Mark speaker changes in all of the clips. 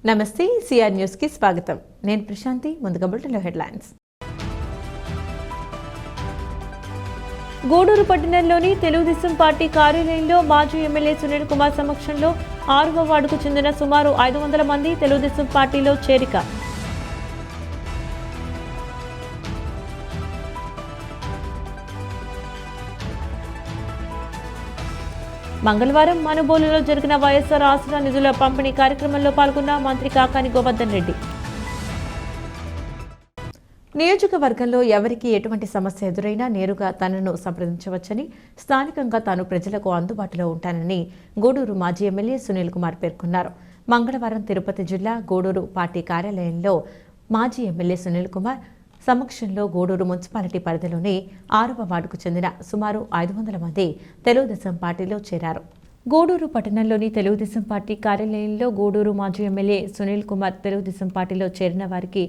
Speaker 1: నమస్తే CR news కి స్వాగతం. నేను ప్రశాంతి. ముందుగా బులెటిన్లో హెడ్లైన్స్.
Speaker 2: గూడూరు పట్టణంలోని తెలుగుదేశం పార్టీ కార్యాలయంలో మాజీ ఎమ్మెల్యే సునీల్ కుమార్ సమక్షంలో 6వ వార్డుకు చెందిన సుమారు 500 మంది తెలుగుదేశం పార్టీలో చేరిక. మంగళవారం మనుబోలులో జరిగిన వైఎస్ఆర్ ఆసరా నిధుల పంపిణీ కార్యక్రమంలో పాల్గొన్న మంత్రి కాకాని గోవర్ధన్ రెడ్డి.
Speaker 1: నియోజకవర్గంలో ఎవరికి ఎటువంటి సమస్య ఎదురైనా నేరుగా తనను సంప్రదించవచ్చని, స్థానికంగా తాను ప్రజలకు అందుబాటులో ఉంటానని గూడూరు మాజీ ఎమ్మెల్యే సునీల్ కుమార్ పేర్కొన్నారు. మంగళవారం తిరుపతి జిల్లా గూడూరు పార్టీ కార్యాలయంలో మాజీ ఎమ్మెల్యే సునీల్ కుమార్ సమక్షంలో గూడూరు మున్సిపాలిటీ పరిధిలోని 6వ వార్డుకు చెందిన సుమారు 500 మంది తెలుగుదేశం పార్టీలో చేరారు. గూడూరు పట్టణంలోని తెలుగుదేశం పార్టీ కార్యాలయంలో గూడూరు మాజీ ఎమ్మెల్యే సునీల్ కుమార్ తెలుగుదేశం పార్టీలో చేరిన వారికి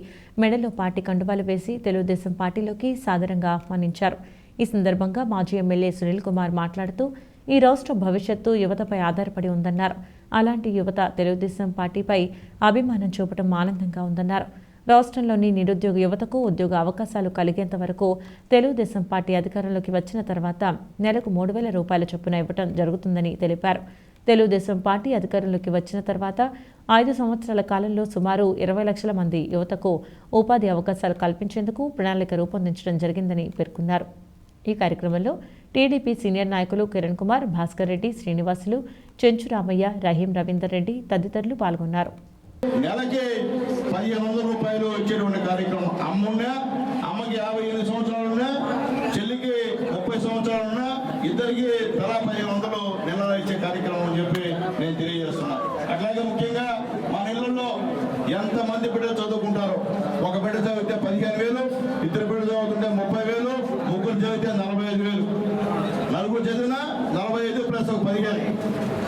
Speaker 1: మెడలో పార్టీ కండువాలు వేసి తెలుగుదేశం పార్టీలోకి సాదరంగా ఆహ్వానించారు. ఈ సందర్భంగా మాజీ ఎమ్మెల్యే సునీల్ కుమార్ మాట్లాడుతూ ఈ రాష్ట్ర భవిష్యత్తు యువతపై ఆధారపడి ఉందన్నారు. అలాంటి యువత తెలుగుదేశం పార్టీపై అభిమానం చూపడం ఆనందంగా ఉందన్నారు. రాష్ట్రంలోని నిరుద్యోగ యువతకు ఉద్యోగ అవకాశాలు కలిగేంత వరకు తెలుగుదేశం పార్టీ అధికారంలోకి వచ్చిన తర్వాత నెలకు 3,000 రూపాయల చొప్పున ఇవ్వడం జరుగుతుందని తెలిపారు. తెలుగుదేశం పార్టీ అధికారంలోకి వచ్చిన తర్వాత 5 సంవత్సరాల కాలంలో సుమారు 20 లక్షల మంది యువతకు ఉపాధి అవకాశాలు కల్పించేందుకు ప్రణాళిక రూపొందించడం జరిగిందని పేర్కొన్నారు. ఈ కార్యక్రమంలో టీడీపీ సీనియర్ నాయకులు కిరణ్ కుమార్, భాస్కర్ రెడ్డి, శ్రీనివాసులు, చెంచు రామయ్య, రహీం రవీందర్ రెడ్డి తదితరులు పాల్గొన్నారు.
Speaker 3: నెలకి 1,500 రూపాయలు ఇచ్చేటువంటి కార్యక్రమం. అమ్మకి 58 సంవత్సరాలున్నా, చెల్లికి 30 సంవత్సరాలున్నా ఇద్దరికి తలా 1,500 నెలలో ఇచ్చే కార్యక్రమం అని చెప్పి నేను తెలియజేస్తున్నా. అట్లాగే ముఖ్యంగా మా ఇళ్లలో ఎంతమంది బిడ్డలు చదువుకుంటారో, ఒక బిడ్డ చదివితే 15,000, ఇద్దరు బిడ్డలు చదువుతుంటే 30,000, ముగ్గురు చదివితే 45,000, నలుగురు చదివినా 45 ప్లస్ 15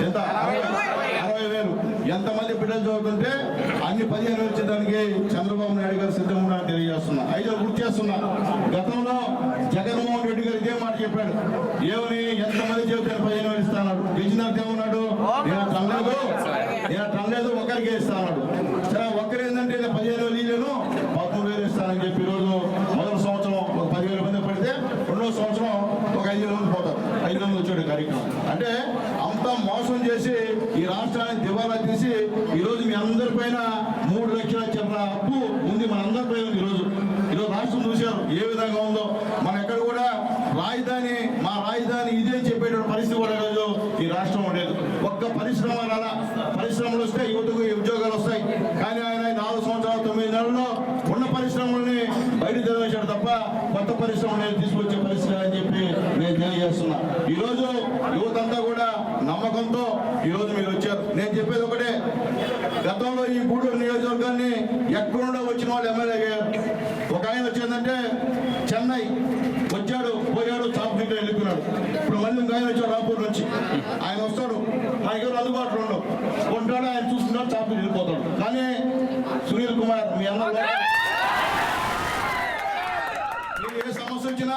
Speaker 3: ఎంత 60,000. ఎంతమంది బిడ్డలు చదువుతుంటే అన్ని 15,000 వచ్చేదానికి చంద్రబాబు నాయుడు గారు సిద్ధంగా ఉన్నారని తెలియజేస్తున్నా. అయితే గుర్తు చేస్తున్నా, గతంలో జగన్మోహన్ రెడ్డి గారు ఇదే మాట చెప్పాడు. ఏమని ఎంతమంది చెబితే 15,000 ఇస్తాడు. గెలిచినాక ఏమన్నాడు, నేను ట్రన్లేదు ఒకరికి ఇస్తాడు. సరే ఒక్కరు ఏంటంటే 15,000 ఇల్లేను 13,000 ఇస్తానని చెప్పి ఈరోజు మొదటి సంవత్సరం ఒక 10,000 మంది పడితే రెండో సంవత్సరం ఒక 5,000 మంది పోతారు. 5,000 వచ్చాడు కార్యక్రమం. అంటే అంతా మోసం చేసి ఈ రాష్ట్రాన్ని దివాలా తీసి ఈరోజు మీ అందరి పైన 3 లక్షల చిల్లర అప్పు ఉంది మన అందరి పైన. ఈరోజు రాష్ట్రం చూశారు ఏ విధంగా ఉందో. మన ఎక్కడ కూడా మా రాజధాని ఇదే చెప్పేటువంటి పరిస్థితి కూడా ఈరోజు ఈ రాష్ట్రం ఉండేది. ఒక్క పరిశ్రమ రాలా, పరిశ్రమలు వస్తే యువతకు ఉద్యోగాలు వస్తాయి. కానీ ఆయన 4 సంవత్సరాలు 9 నెలల్లో ఉన్న పరిశ్రమల్ని బయట తెరవేశాడు తప్ప కొత్త పరిశ్రమలు తీసుకొచ్చే పరిస్థితి అని చెప్పి నేను తెలియజేస్తున్నా. ఈరోజు యువతంతా కూడా నమ్మకంతో ఈరోజు మీరు వచ్చారు. నేను చెప్పేది ఒకటే, గతంలో ఈ గూడూరు నియోజకవర్గాన్ని ఎక్కడుండో వచ్చిన వాళ్ళు ఎమ్మెల్యే అయ్యారు. ఒక ఆయన వచ్చేదంటే చెన్నై వచ్చాడు, పోయాడు, చాపునీటి వెళ్ళిపోయినాడు. ఇప్పుడు మళ్ళీ ఆయన వచ్చాడు రాపూర్ నుంచి. ఆయన వస్తాడు, మా దగ్గర అందుబాటులో ఉండవు, ఉంటాడు, ఆయన చూస్తున్నాడు, చాపునీటి వెళ్ళిపోతాడు. కానీ సునీల్ కుమార్ మీ అన్న ఏ సమస్య వచ్చినా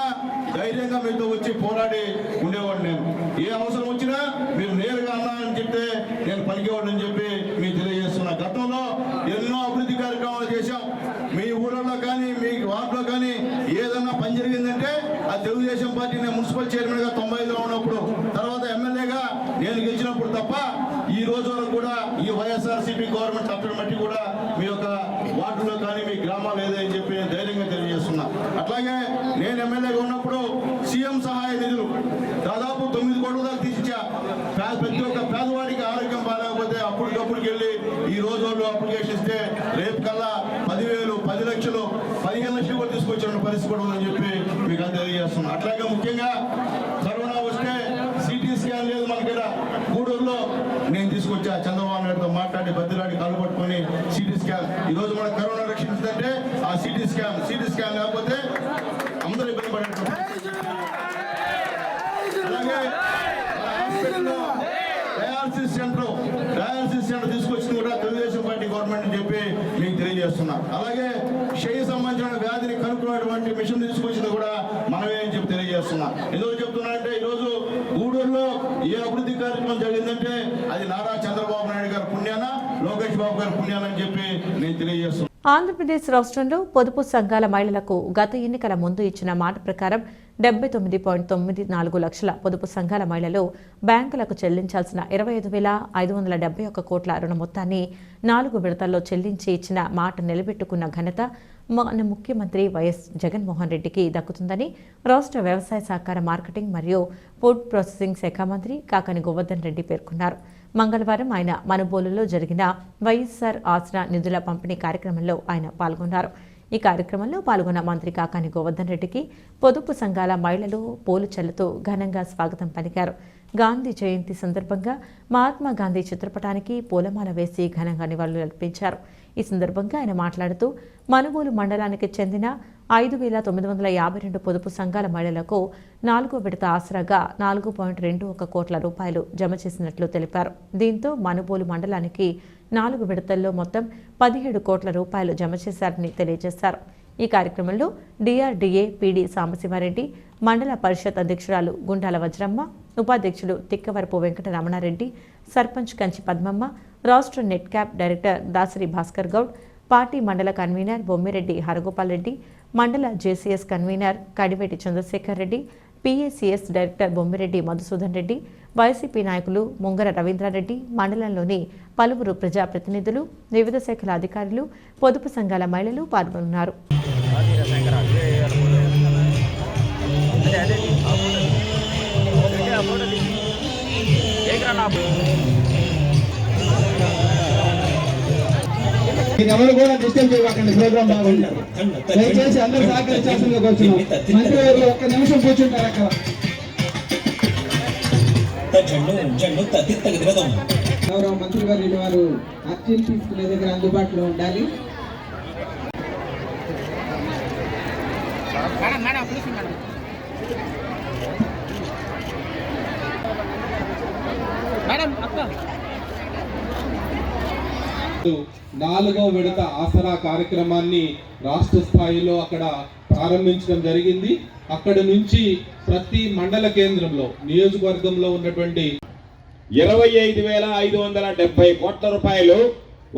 Speaker 3: ధైర్యంగా మీతో వచ్చి పోరాడి ఉండేవాడు. నేను ఏ అవసరం వచ్చినా మీరు నేరుగా అన్నా అని చెప్తే నేను పలికేవాడిని చెప్పి మీకు తెలియజేస్తున్నా. గతంలో ఎన్నో అభివృద్ధి కార్యక్రమాలు చేశాం. మీ ఊళ్ళలో కానీ మీ వార్డులో కానీ ఏదన్నా పని జరిగిందంటే ఆ తెలుగుదేశం పార్టీ నేను మున్సిపల్ చైర్మన్గా 95లో ఉన్నప్పుడు, తర్వాత ఎమ్మెల్యేగా నేను గెలిచినప్పుడు తప్ప ఈ రోజు వరకు కూడా ఈ వైఎస్ఆర్సీపీ గవర్నమెంట్ తప్పని బట్టి కూడా మీ యొక్క వార్డులో కానీ మీ గ్రామాలు ఏదని చెప్పి నేను ధైర్యంగా తెలియజేస్తున్నా. అట్లాగే నేను ఎమ్మెల్యేగా ఉన్నప్పుడు సీఎం సహాయ నిధులు దాదాపు 9 కోట్ల దాకా తీసిచ్చా. ప్రతి ఒక్క పేదవాడికి ఆరోగ్యం బాగాలేకపోతే అప్పటికప్పుడుకి వెళ్ళి ఈ రోజు వాళ్ళు అప్లికేషన్ ఇస్తే రేపు కల్లా 10,000, 10 లక్షలు, 15 లక్షలు కూడా తీసుకొచ్చిన పరిస్థితి కూడా ఉందని చెప్పి మీకు అది తెలియజేస్తున్నా. అట్లాగే ముఖ్యంగా కరోనా వస్తే సిటీ స్కాన్ లేదు మనకి గూడూరులో, నేను తీసుకొచ్చా. చంద్రబాబు నాయుడుతో మాట్లాడి బద్దిరాడి కాలు పట్టుకొని సిటీ స్కాన్. ఈరోజు మనకు కరోనా రక్షించిందంటే ఆ సిటీ స్కాన్ లేకపోతే అందరూ ఇబ్బంది పడేటప్పుడు. అలాగే డయాలసిస్ సెంటర్ తీసుకొచ్చింది కూడా తెలుగుదేశం పార్టీ గవర్నమెంట్ అని చెప్పి మీకు తెలియజేస్తున్నా. అలాగే క్షయ సంబంధించిన వ్యాధిని కనుక్కునేటువంటి మిషన్ తీసుకొచ్చింది కూడా మనమే అని చెప్పి తెలియజేస్తున్నా. ఎందుకు చెప్తున్నా అంటే ఈరోజు గూడూరులో ఏ అభివృద్ధి కార్యక్రమం జరిగిందంటే అది నారా చంద్రబాబు నాయుడు గారి పుణ్యాన, లోకేష్ బాబు గారి పుణ్యాన అని చెప్పి నేను తెలియజేస్తున్నాను.
Speaker 1: ఆంధ్రప్రదేశ్ రాష్ట్రంలో పొదుపు సంఘాల మహిళలకు గత ఎన్నికల ముందు ఇచ్చిన మాట ప్రకారం 79.94 లక్షల పొదుపు సంఘాల మహిళలు బ్యాంకులకు చెల్లించాల్సిన 25,571 కోట్ల రుణ మొత్తాన్ని 4 విడతల్లో చెల్లించి ఇచ్చిన మాట నిలబెట్టుకున్న ఘనత మన ముఖ్యమంత్రి వైఎస్ జగన్మోహన్ రెడ్డికి దక్కుతుందని రాష్ట్ర వ్యవసాయ సహకార మార్కెటింగ్ మరియు ఫుడ్ ప్రాసెసింగ్ శాఖ మంత్రి కాకాని గోవర్ధన్ రెడ్డి పేర్కొన్నారు. మంగళవారం ఆయన మనుబోలులో జరిగిన వైఎస్ఆర్ ఆసరా నిధుల పంపిణీ కార్యక్రమంలో ఆయన పాల్గొన్నారు. ఈ కార్యక్రమంలో పాల్గొన్న మంత్రి కాకాని గోవర్ధన్ రెడ్డికి పొదుపు సంఘాల మహిళలు పూలచల్లుతూ ఘనంగా స్వాగతం పలికారు. గాంధీ జయంతి సందర్భంగా మహాత్మా గాంధీ చిత్రపటానికి పూలమాల వేసి ఘనంగా నివాళులర్పించారు. ఈ సందర్భంగా ఆయన మాట్లాడుతూ మనుబోలు మండలానికి చెందిన 5,952 పొదుపు సంఘాల మహిళలకు 4వ విడత ఆసరాగా 4.21 కోట్ల రూపాయలు జమ చేసినట్లు తెలిపారు. దీంతో మనుబోలు మండలానికి 4 విడతల్లో మొత్తం 17 కోట్ల రూపాయలు జమ చేశారని తెలియజేశారు. ఈ కార్యక్రమంలో డిఆర్డీఏ పీడీ సాంబశివారెడ్డి, మండల పరిషత్ అధ్యక్షురాలు గుండాల వజ్రమ్మ, ఉపాధ్యక్షులు తిక్కవరపు వెంకటరమణారెడ్డి, సర్పంచ్ కంచి పద్మమ్మ, రాష్ట్ర NEDCAP director Dasari Bhaskar Goud, party మండల కన్వీనర్ బొమ్మిరెడ్డి హరగోపాల్ రెడ్డి, మండల JCS convener Kadiveti Chandrasekhar Reddy, PACS director Bommireddy Madhusudan Reddy, YCP నాయకులు ముంగర రవీంద్రారెడ్డి, మండలంలోని పలువురు ప్రజాప్రతినిధులు, వివిధ శాఖల అధికారులు, పొదుపు సంఘాల మహిళలు పాల్గొన్నారు.
Speaker 4: ఎవరు కూడా డిస్టర్బ్ చేయకండి. ప్రోగ్రామ్ బాగుంది. దయచేసి అందరూ సహకరించాల్సిందిగా కోరుతున్నాం. మంత్రి గారు ఒక్క నిమిషం కూర్చుంటారు అక్కడ. గౌరవ మంత్రి గారు వారు అర్జీలు తీసుకునే దగ్గర అందుబాటులో ఉండాలి. నాలుగో విడత ఆసరా కార్యక్రమాన్ని రాష్ట్ర స్థాయిలో అక్కడ ప్రారంభించడం జరిగింది. అక్కడి నుంచి ప్రతి మండల కేంద్రంలో నియోజకవర్గంలో ఉన్నటువంటి
Speaker 5: 25,570 కోట్ల రూపాయలు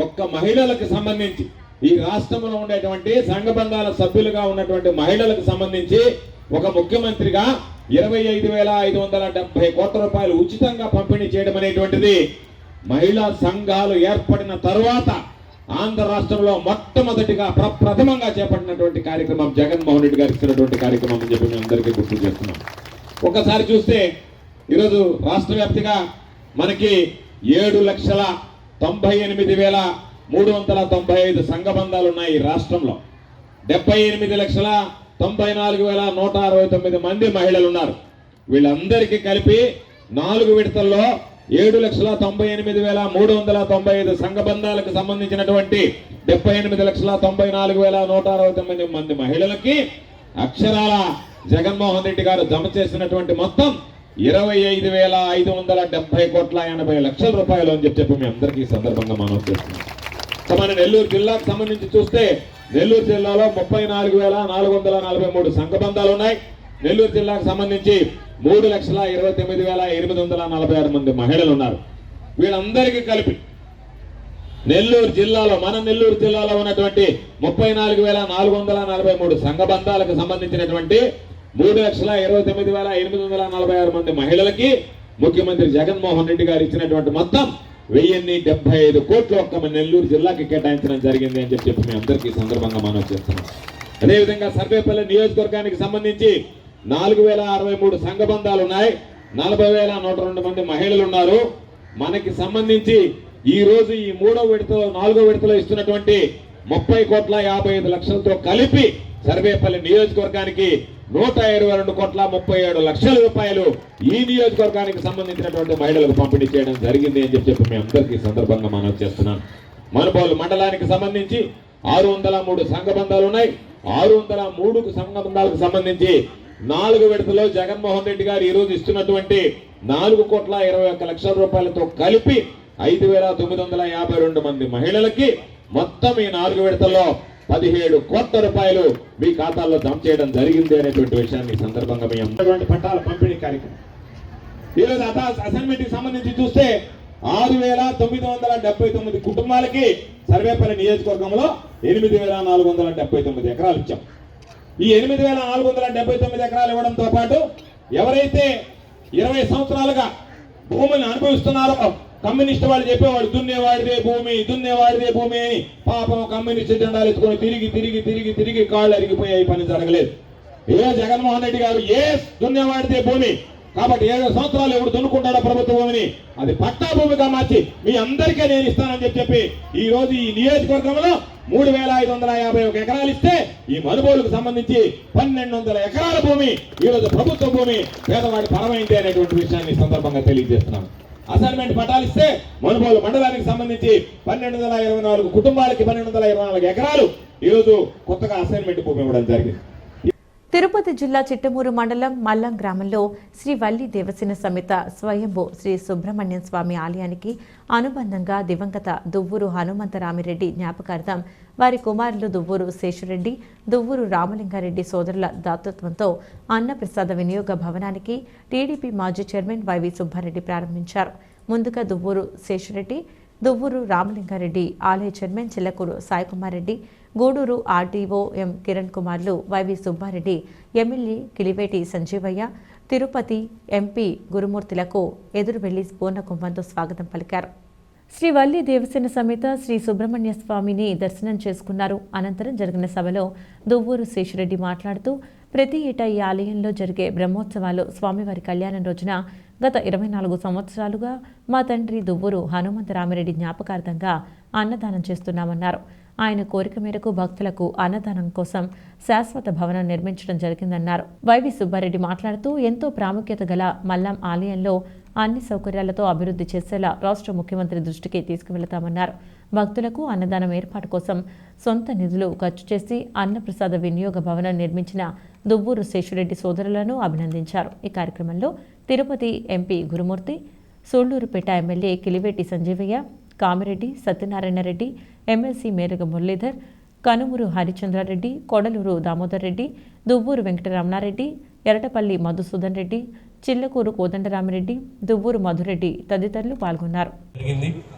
Speaker 5: ఒక్క మహిళలకు సంబంధించి ఈ రాష్ట్రంలో ఉండేటువంటి సంఘబంధాల సభ్యులుగా ఉన్నటువంటి మహిళలకు సంబంధించి ఒక ముఖ్యమంత్రిగా 25,570 కోట్ల రూపాయలు ఉచితంగా పంపిణీ చేయడం అనేటువంటిది మహిళా సంఘాలు ఏర్పడిన తరువాత ఆంధ్ర రాష్ట్రంలో మొట్టమొదటిగా ప్రథమంగా చేపట్టినటువంటి కార్యక్రమం జగన్మోహన్ రెడ్డి గారు ఇచ్చినటువంటి కార్యక్రమం అని చెప్పి మేము అందరికీ గుర్తు చేస్తున్నాం. ఒకసారి చూస్తే ఈరోజు రాష్ట్ర వ్యాప్తిగా మనకి 7,98,395 సంఘబంధాలు ఉన్నాయి ఈ రాష్ట్రంలో. 78,94,169 మంది మహిళలు ఉన్నారు. వీళ్ళందరికీ కలిపి 4 విడతల్లో 7,98,395 సంఘబంధాలకు సంబంధించినటువంటి 78,94,169 మంది మహిళలకి అక్షరాల జగన్మోహన్ రెడ్డి గారు జమ చేసినటువంటి మొత్తం 25,570 కోట్ల 80 లక్షల రూపాయలు అని చెప్పి మీ అందరికీ ఈ సందర్భంగా మనం చేస్తున్నాం. మన నెల్లూరు జిల్లాకు సంబంధించి చూస్తే నెల్లూరు జిల్లాలో 34,443 సంఘబంధాలు ఉన్నాయి. నెల్లూరు జిల్లాకు సంబంధించి 3,29,846 మంది మహిళలు ఉన్నారు. వీళ్ళందరికీ కలిపి నెల్లూరు జిల్లాలో నెల్లూరు జిల్లాలో ఉన్నటువంటి 34,443 సంఘబంధాలకు సంబంధించినటువంటి 3,29,846 మంది మహిళలకి ముఖ్యమంత్రి జగన్మోహన్ రెడ్డి గారు ఇచ్చినటువంటి మొత్తం 1,075 కోట్లు ఒక్క నెల్లూరు జిల్లాకి కేటాయించడం జరిగింది అని చెప్పి మీ అందరికీ సందర్భంగా మనం చేస్తున్నాం. అదేవిధంగా సర్వేపల్లి నియోజకవర్గానికి సంబంధించి 4,063 సంఘబంధాలు ఉన్నాయి. 40,102 మంది మహిళలు ఉన్నారు. మనకి సంబంధించి ఈ రోజు ఈ 3వ విడతలో 4వ విడతలో ఇస్తున్నటువంటి 30,55 లక్షలతో కలిపి సర్వేపల్లి నియోజకవర్గానికి 122,37 లక్షల రూపాయలు ఈ నియోజకవర్గానికి సంబంధించినటువంటి మహిళలకు పంపిణీ చేయడం జరిగింది అని చెప్పి మీ అందరికీ సందర్భంగా మనం చేస్తున్నాం. మనుబోలు మండలానికి సంబంధించి 603 సంఘబంధాలు ఉన్నాయి. 603 సంఘబంధాలకు సంబంధించి 4 విడతలో జగన్మోహన్ రెడ్డి గారు ఈ రోజు ఇస్తున్నటువంటి 4,21,00,000 రూపాయలతో కలిపి 5,952 మంది మహిళలకి మొత్తం ఈ 4 విడతల్లో 17 కోట్ల రూపాయలు మీ ఖాతాల్లో జమ చేయడం జరిగింది అనేటువంటి విషయాన్ని ఈ సందర్భంగా మీ అందరి పట్టాల పంపిణీ కార్యక్రమం. ఈరోజు అసైన్మెంట్ కి సంబంధించి చూస్తే 6,979 కుటుంబాలకి సర్వేపల్లి నియోజకవర్గంలో 8,479 ఎకరాలు ఇచ్చాం. ఈ 8,479 ఎకరాలు ఇవ్వడంతో పాటు ఎవరైతే 20 సంవత్సరాలుగా భూములను అనుభవిస్తున్నారో, కమ్యూనిస్ట్ వాళ్ళు చెప్పేవాడు దున్నేవాడిదే భూమి అని, పాపం కమ్యూనిస్ట్ జెండాలు ఎత్తుకొని తిరిగి కాళ్ళు అరిగిపోయాయి, పని జరగలేదు. ఏ జగన్మోహన్ రెడ్డి గారు దున్నేవాడిదే భూమి కాబట్టి 7 సంవత్సరాలు ఎవరు దున్నుకుంటాడో ప్రభుత్వ భూమిని అది పట్టా భూమిగా మార్చి మీ అందరికీ నేను ఇస్తానని చెప్పి ఈ రోజు ఈ నియోజకవర్గంలో 3,551 ఎకరాలు ఇస్తే ఈ మనుబోలుకు సంబంధించి 1,200 ఎకరాల భూమి ఈ రోజు ప్రభుత్వ భూమి పేదవాడి పరమైంది అనేటువంటి విషయాన్ని సందర్భంగా తెలియజేస్తున్నాను. అసైన్మెంట్ పట్టాలు ఇస్తే మనుబోలు మండలానికి సంబంధించి 1,224 కుటుంబాలకి 1,224 ఎకరాలు ఈ రోజు కొత్తగా అసైన్మెంట్ భూమి ఇవ్వడం జరిగింది.
Speaker 1: తిరుపతి జిల్లా చిట్టమూరు మండలం మల్లం గ్రామంలో శ్రీ వల్లి దేవసేన సమేత స్వయంభూ శ్రీ సుబ్రహ్మణ్యం స్వామి ఆలయానికి అనుబంధంగా దివంగత దువ్వూరు హనుమంతరామిరెడ్డి జ్ఞాపకార్థం వారి కుమారులు దువ్వూరు శేషురెడ్డి, దువ్వూరు రామలింగారెడ్డి సోదరుల దాతృత్వంతో అన్నప్రసాద వినియోగ భవనానికి టీడీపీ మాజీ చైర్మన్ వైవి సుబ్బారెడ్డి ప్రారంభించారు. ముందుగా దువ్వూరు శేషురెడ్డి, దువ్వూరు రామలింగారెడ్డి ఆలయ chairman Chillakuru Saikumar Reddy, Gudur RDO M Kiran కుమార్లు, YV Subbareddy, MLA Kiliveti Sanjeevaiah, Tirupati MP గురుమూర్తులకు ఎదురు వెళ్లి పూర్ణకుంభంతో స్వాగతం పలికారు. శ్రీ వల్లి దేవసేన సమేత శ్రీ సుబ్రహ్మణ్య స్వామిని దర్శనం చేసుకున్నారు. అనంతరం జరిగిన సభలో దువ్వూరు శేషురెడ్డి మాట్లాడుతూ ప్రతి ఏటా ఈ ఆలయంలో జరిగే బ్రహ్మోత్సవాలు స్వామివారి కళ్యాణం రోజున గత 24 సంవత్సరాలుగా మా తండ్రి దువ్వూరు హనుమంతరామిరెడ్డి జ్ఞాపకార్థంగా అన్నదానం చేస్తున్నామన్నారు. ఆయన కోరిక మేరకు భక్తులకు అన్నదానం కోసం శాశ్వత భవనం నిర్మించడం జరిగిందన్నారు. వైవి సుబ్బారెడ్డి మాట్లాడుతూ ఎంతో ప్రాముఖ్యత గల మల్లం ఆలయంలో అన్ని సౌకర్యాలతో అభివృద్ధి చేసేలా రాష్ట్ర ముఖ్యమంత్రి దృష్టికి తీసుకువెళతామన్నారు. భక్తులకు అన్నదానం ఏర్పాటు కోసం సొంత నిధులు ఖర్చు చేసి అన్నప్రసాద వినియోగ భవనం నిర్మించిన దువ్వూరు శేషురెడ్డి సోదరులను అభినందించారు. ఈ కార్యక్రమంలో తిరుపతి ఎంపీ గురుమూర్తి, సూళ్లూరుపేట ఎమ్మెల్యే కిలివేటి సంజీవయ్య, కామిరెడ్డి, సత్యనారాయణ రెడ్డి, ఎమ్మెల్సీ మేరగ మురళీధర్, కనుమూరు హరిచంద్రారెడ్డి, కొడలూరు దామోదర్ రెడ్డి, దువ్వూరు వెంకటరమణారెడ్డి, ఎరటపల్లి మధుసూదన్ రెడ్డి, చిల్లకూరు కోదండరామిరెడ్డి, దువ్వూరు మధురెడ్డి తదితరులు పాల్గొన్నారు.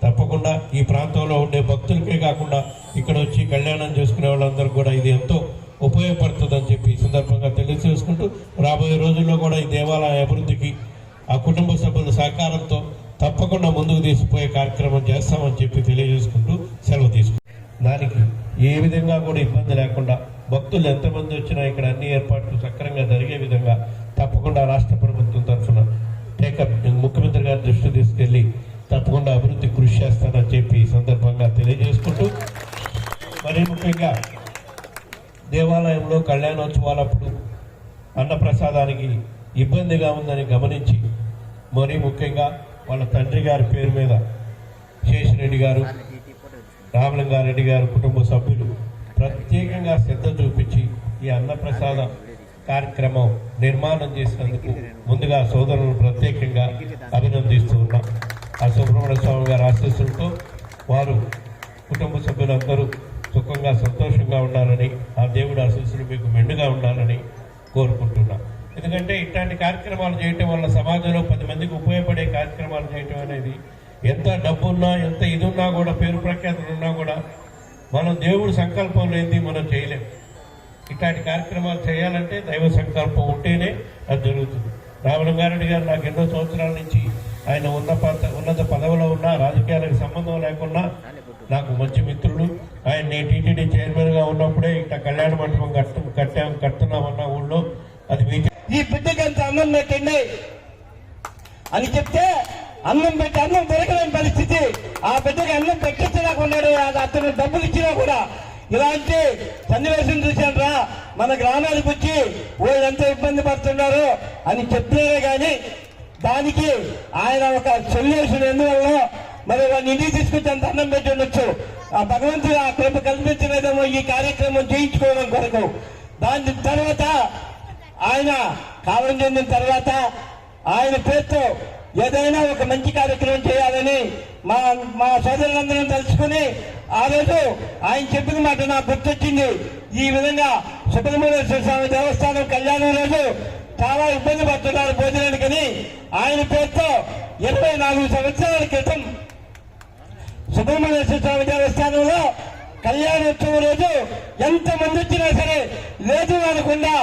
Speaker 6: తప్పకుండా ఈ ప్రాంతంలో ఉండే భక్తులకే కాకుండా ఇక్కడ వచ్చి కళ్యాణం చేసుకునే వాళ్ళందరూ కూడా ఇది ఎంతో ఉపయోగపడుతుందని చెప్పి ఈ సందర్భంగా తెలియజేసుకుంటూ రాబోయే రోజుల్లో కూడా ఈ దేవాలయ అభివృద్ధికి ఆ కుటుంబ సభ్యుల సహకారంతో తప్పకుండా ముందుకు తీసుకుపోయే కార్యక్రమం చేస్తామని చెప్పి తెలియజేసుకుంటూ సెలవు తీసుకుంటాం. దానికి ఏ విధంగా కూడా ఇబ్బంది లేకుండా భక్తులు ఎంతమంది వచ్చినా ఇక్కడ అన్ని ఏర్పాట్లు సక్రమంగా జరిగే విధంగా తప్పకుండా రాష్ట్ర ప్రభుత్వం తరఫున టేకప్ ముఖ్యమంత్రి గారి దృష్టి తీసుకెళ్లి తప్పకుండా అభివృద్ధి కృషి చేస్తానని చెప్పి ఈ సందర్భంగా తెలియజేసుకుంటూ మరీ ముఖ్యంగా దేవాలయంలో కళ్యాణోత్సవాలప్పుడు అన్నప్రసాదానికి ఇబ్బందిగా ఉందని గమనించి మరీ ముఖ్యంగా వాళ్ళ తండ్రి గారి పేరు మీద శేషిరెడ్డి గారు, రామలింగారెడ్డి గారు కుటుంబ సభ్యులు ప్రత్యేకంగా శ్రద్ధ చూపించి ఈ అన్నప్రసాద కార్యక్రమం నిర్మాణం చేసినందుకు ముందుగా సోదరులను ప్రత్యేకంగా అభినందిస్తూ ఉన్నాం. ఆ సుబ్రహ్మణ్య స్వామి గారి ఆశీస్సులతో వారు కుటుంబ సభ్యులందరూ సుఖంగా సంతోషంగా ఉండాలని, ఆ దేవుడి ఆశీస్సులు మీకు మెండుగా ఉండాలని కోరుకుంటున్నాం. ఎందుకంటే ఇట్లాంటి కార్యక్రమాలు చేయటం వల్ల సమాజంలో 10 మందికి ఉపయోగపడే కార్యక్రమాలు చేయటం అనేది ఎంత డబ్బున్నా ఎంత ఇది ఉన్నా కూడా పేరు ప్రఖ్యాతులు ఉన్నా కూడా మనం దేవుడి సంకల్పం లేనిది మనం చేయలేం. ఇట్లాంటి కార్యక్రమాలు చేయాలంటే దైవ సంకల్పం ఉంటేనే అది జరుగుతుంది. రామలింగారెడ్డి గారు నాకు ఎన్నో సంవత్సరాల నుంచి ఆయన ఉన్నత పదవిలో ఉన్న రాజకీయాలకు సంబంధం లేకుండా నాకు మంచి మిత్రుడు. ఆయన టీటీడీ చైర్మన్గా ఉన్నప్పుడే ఇట్లా కళ్యాణ మండపం కడుతున్నామన్న ఊళ్ళో అది మీకు
Speaker 7: ఈ బిడ్డకి అంత అన్నం పెట్టండి అని చెప్తే అన్నం పెట్టి అన్నం దొరకలేని పరిస్థితి, ఆ బిడ్డకి అన్నం పెట్టించలేకున్నాడు. అతను డబ్బులు ఇచ్చినా కూడా ఇలాంటి సన్నివేశం చూశాను రా, మన గ్రామానికి వచ్చి వాళ్ళు ఎంత ఇబ్బంది పడుతున్నారు అని చెప్తున్నారే కానీ దానికి ఆయన ఒక సొల్యూషన్ ఎందువల్ల మరి వాడిని ఇంటికి తీసుకొచ్చి అంత అన్నం పెట్టి ఉండొచ్చు. ఆ భగవంతుడు ఆ కృప కల్పించలేదేమో ఈ కార్యక్రమం చేయించుకోవడం కొరకు. దాని తర్వాత ఆయన కాలం చెందిన తర్వాత ఆయన పేరుతో ఏదైనా ఒక మంచి కార్యక్రమం చేయాలని మా సోదరులందరం తలుచుకుని ఆ రోజు ఆయన చెప్పిన మాట నాకు గుర్తొచ్చింది. ఈ విధంగా సుబ్రహ్మణ్యేశ్వర స్వామి దేవస్థానం కళ్యాణం రోజు చాలా ఇబ్బంది పడుతున్నారు భోజనానికని ఆయన పేరుతో 24 సంవత్సరాల క్రితం సుబ్రహ్మణ్యేశ్వర స్వామి దేవస్థానంలో కళ్యాణోత్సవం రోజు ఎంతమంది వచ్చినా సరే లేదు అనకుండా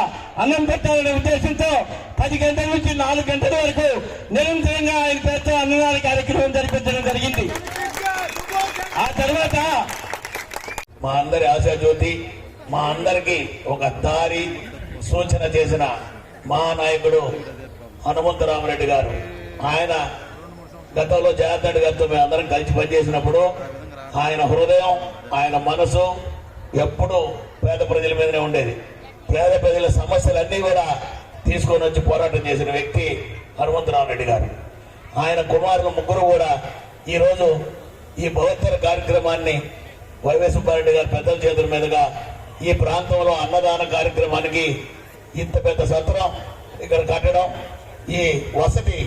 Speaker 7: అన్నం పెట్టాలనే ఉద్దేశంతో 10 గంటల నుంచి 4 గంటల వరకు నిరంతరంగా ఆయన పేరుతో అన్నదాన కార్యక్రమం జరిపించడం జరిగింది. ఆ తర్వాత
Speaker 8: మా అందరి ఆశాజ్యోతి, మా అందరికి ఒక దారి సూచన చేసిన మా నాయకుడు హనుమంతరామరెడ్డి గారు. ఆయన గతంలో జయార్దన్ గారితో మేము అందరం కలిసి పనిచేసినప్పుడు ఆయన హృదయం, ఆయన మనసు ఎప్పుడూ పేద ప్రజల మీదనే ఉండేది. పేద ప్రజల సమస్యలన్నీ కూడా తీసుకొని వచ్చి పోరాటం చేసిన వ్యక్తి హనుమంతరామరెడ్డి గారు. ఆయన కుమారులు ముగ్గురు కూడా ఈరోజు ఈ బహుత్తర కార్యక్రమాన్ని వైవై సుబ్బారెడ్డి గారి పెద్దల చేతుల మీదుగా ఈ ప్రాంతంలో అన్నదాన కార్యక్రమానికి ఇంత పెద్ద సత్రం ఇక్కడ కట్టడం, ఈ వసతి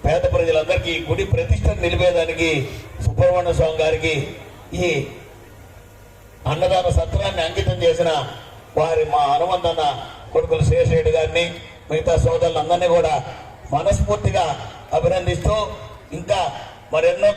Speaker 8: పేద ప్రజలందరికీ గుడి ప్రతిష్టను నిలిపేదానికి సుబ్రహ్మణ్య స్వామి గారికి ఈ అన్నదాన సత్రాన్ని అంకితం చేసిన వారి మా హనుమంతన్న కొడుకులు శేషరెడ్డి గారిని, మిగతా సోదరులందరినీ కూడా మనస్ఫూర్తిగా అభినందిస్తూ ఇంకా మరెన్నో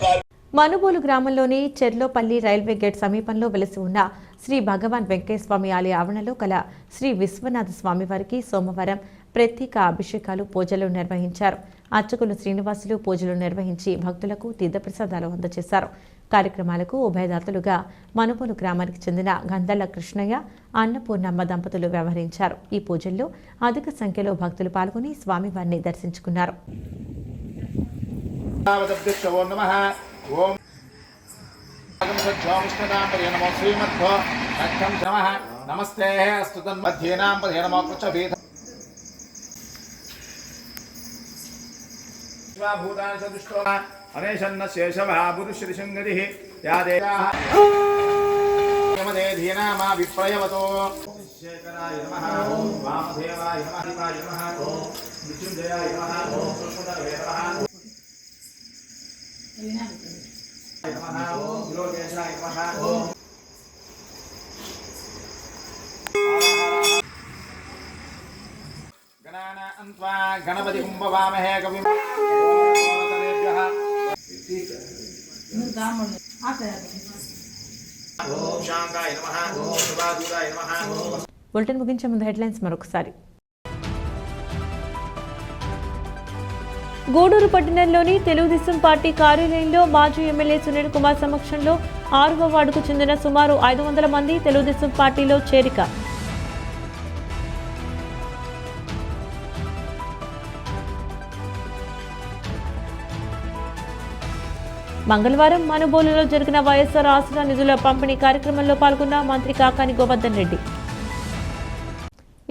Speaker 1: మనుబోలు గ్రామంలోని చెర్లోపల్లి రైల్వే గేట్ సమీపంలో వెలిసి ఉన్న శ్రీ భగవాన్ వెంకటేశ్వర స్వామి ఆలయ ఆవరణలో కల శ్రీ విశ్వనాథ స్వామి వారికి సోమవారం ప్రత్యేక అభిషేకాలు పూజలు నిర్వహించారు. అర్చకులు శ్రీనివాసులు పూజలు నిర్వహించి భక్తులకు తీర్థప్రసాదాలు అందజేశారు. కార్యక్రమాలకు ఉభయదాతలుగా మనుబోలు గ్రామానికి చెందిన గంధల కృష్ణయ్య, అన్నపూర్ణమ్మ దంపతులు వ్యవహరించారు. ఈ పూజల్లో అధిక సంఖ్యలో భక్తులు పాల్గొని స్వామివారిని దర్శించుకున్నారు.
Speaker 3: నమస్తే అనేషన్న శేషభాభురుశ్రీశృంగరి యాదేధీనామా విప్రయవతో శేఖరాయ నమః వామదేవాయ నమః మృత్యుంజయాయ నమః సుష్మదవే నమః గణపతి కుంభవామహే కవి
Speaker 1: బులెటిన్ ముగించే ముందు హెడ్లైన్స్ మరొకసారి.
Speaker 2: గూడూరు పట్టణంలోని తెలుగుదేశం పార్టీ కార్యాలయంలో మాజీ ఎమ్మెల్యే సునీల్ కుమార్ సమక్షంలో 6వ వార్డుకు చెందిన సుమారు 500 మంది తెలుగుదేశం పార్టీలో చేరిక. మంగళవారం మనుబోలులో జరిగిన వైఎస్ఆర్ ఆసరా నిధుల పంపిణీ కార్యక్రమంలో పాల్గొన్న మంత్రి కాకాని గోవర్ధన్ రెడ్డి.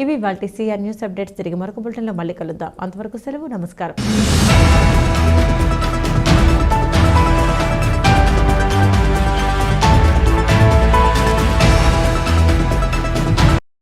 Speaker 1: ఇవి వాటి సిఆర్ న్యూస్ అప్డేట్స్. తిరిగి మరొక బులెటిన్లో మళ్ళీ కలుద్దాం. అంతవరకు సెలవు. నమస్కారం.